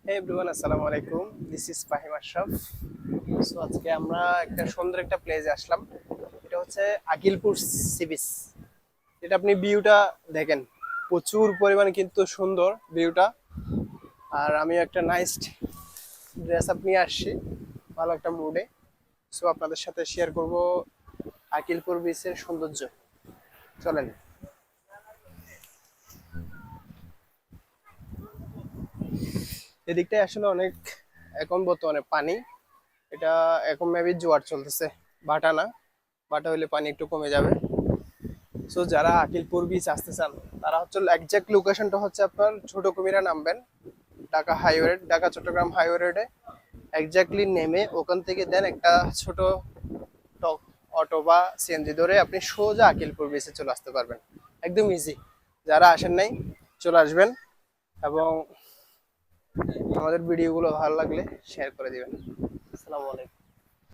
হে everyone, আসসালামু আলাইকুম। This is Fahim Ashraf. So আজকে আমরা একটা সুন্দর একটা প্লেসে আসলাম। এটা হচ্ছে আকিলপুর সি বিচ। এটা আপনি ভিউটা দেখেন, প্রচুর পরিমাণে কিন্তু সুন্দর ভিউটা। আর আমি একটা নাইস ড্রেস আপ নিয়ে আসছি, ভালো একটা মুডে। সো আপনাদের সাথে শেয়ার করব আকিলপুর বিচের সৌন্দর্য। চলেন। এদিকটায় আসলে অনেক, এখন বর্তমানে পানি, এটা এখন মেবি জোয়ার চলতেছে। ভাটা না, ভাটা হলে পানি একটু কমে যাবে। সো যারা আকিলপুর বিচ আসতে চান, তারা হচ্ছে একজ্যাক্ট লোকেশনটা হচ্ছে আপনার ছোট কুমিরা নামবেন, ঢাকা হাইওয়ে, ঢাকা চট্টগ্রাম হাইওয়ে রোডে একজ্যাক্টলি নেমে ওখান থেকে দেন একটা ছোট অটো বা সিএনজি ধরে আপনি সোজা আকিলপুর বিচে চলে আসতে পারবেন। একদম ইজি। যারা আসেন নাই, চলে আসবেন। এবং আমাদের ভিডিওগুলো ভালো লাগলে শেয়ার করে দিবেন। আসসালামু আলাইকুম।